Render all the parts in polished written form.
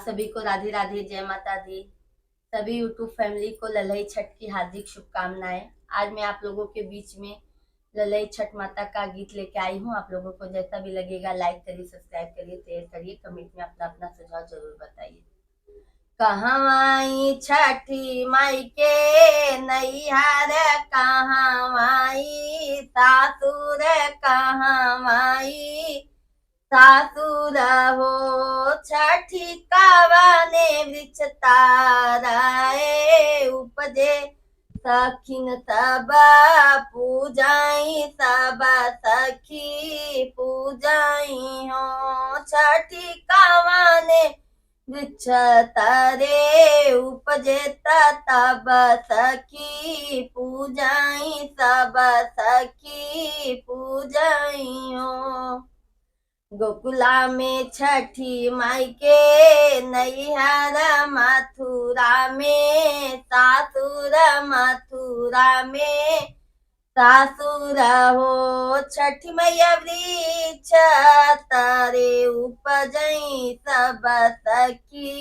सभी को राधे राधे, जय माता दी। सभी यूट्यूब फैमिली को ललई छठ की हार्दिक शुभकामनाएं। आज मैं आप लोगों के बीच में ललई छठ माता का गीत लेके आई हूँ। आप लोगों को जैसा भी लगेगा लाइक करिए, सब्सक्राइब करिए, शेयर करिए, कमेंट में अपना अपना सुझाव जरूर बताइए। कहवाई छठी माई के नैहर कहवाई सासुर कहवाई सासुर हो छठी कावने वृक्ष ताराए उपजे सखिन सब पूजाई सब सखी पूजाई हो छठी कावने वृक्ष तारे उपजे तब सखी पूजाई सब सखी पूजाई हो। गोकुला में छठी माई के नैहर मथुरा में सासुर मथुरा में सासुर हो छठी मैया वृक्ष तारे उपजई सब सखी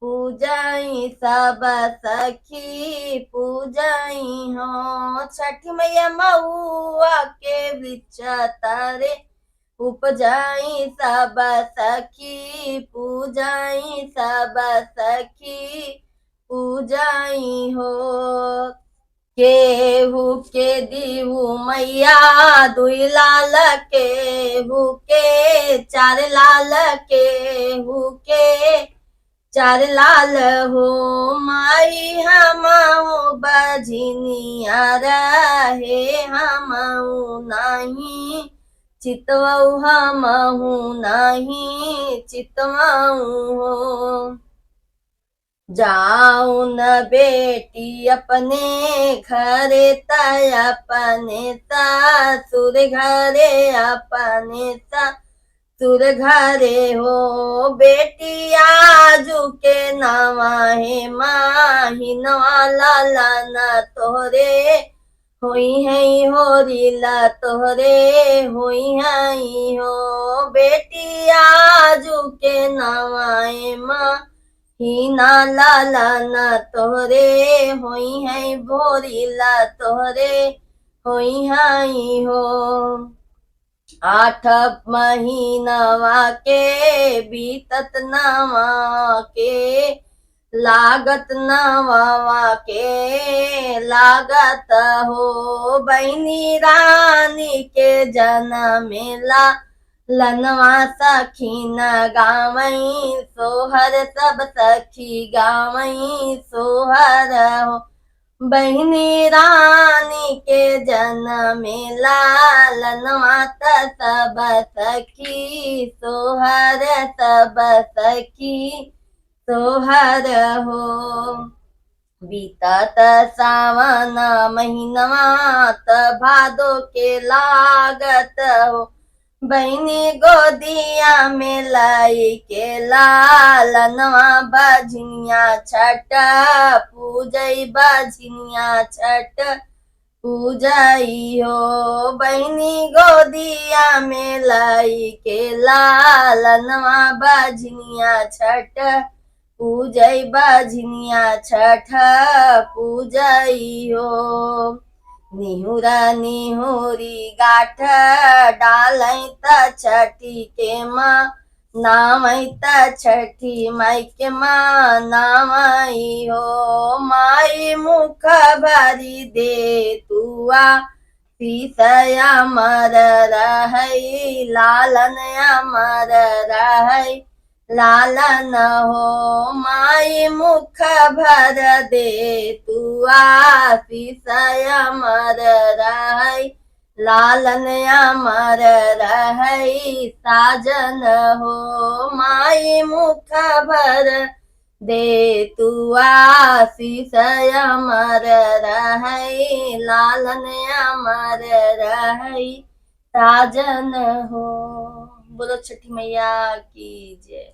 पूजई सब सखी पूजई हो छठी मैया महुआ के वृक्ष तारे उपजाई सब सखी पूजाई सब सखी पूजाई हो। केहू के दीहू मैया दुई लाल केहू के चार लाल केहू के चार लाल हो माई हमऊ बझनिया रहे हमऊ नहीं चितवऊ हमहू नहीं चितवऊ हो। जाऊ न बेटी अपने घरे तय अपने ससुर घरे अपने ससुर घरे हो बेटी आजू के नवा है माहिनवा लाला न तोहरे होई है होरीला तोहरे होई है हो बेटी आजू के नवाए माँ हिना लाला न तोहरे होई है भोरीला तोहरे होई है हो। 8 महीनवा के बीतत नवा के लागत नवा के लागत हो बहनी रानी के जनमेला लनवा सखीन गावई सोहर सब सखी गावई सोहर हो बहनी रानी के जनमेला लनवा सब सखी सोहर सब सखी सोहर हो। बीतत सावन महीनवा भादो के लागत हो बहनी गोदिया में लाई के लालनवा बझनिया छठ पूजई बझनिया छठ पूजई हो बहनी गोदिया में लाई के लालनवा बझनिया छठ पूजई बझनिया छठ पूजई हो। निहुरा निहुरी गाठ डालई त छठी के माँ नामई त छठी माई के माँ नामई हो माई मुख भरी दे तुआ सीसया मर रहई लालन अमर रहई लालन हो माई मुख भर दे तुआ सीसय अमर रहई लालन अमर रहई साजन हो माई मुख भर दे तुआ सीसय अमर रहई लालन अमर रहई साजन हो। बोलो छठी मैया की जय।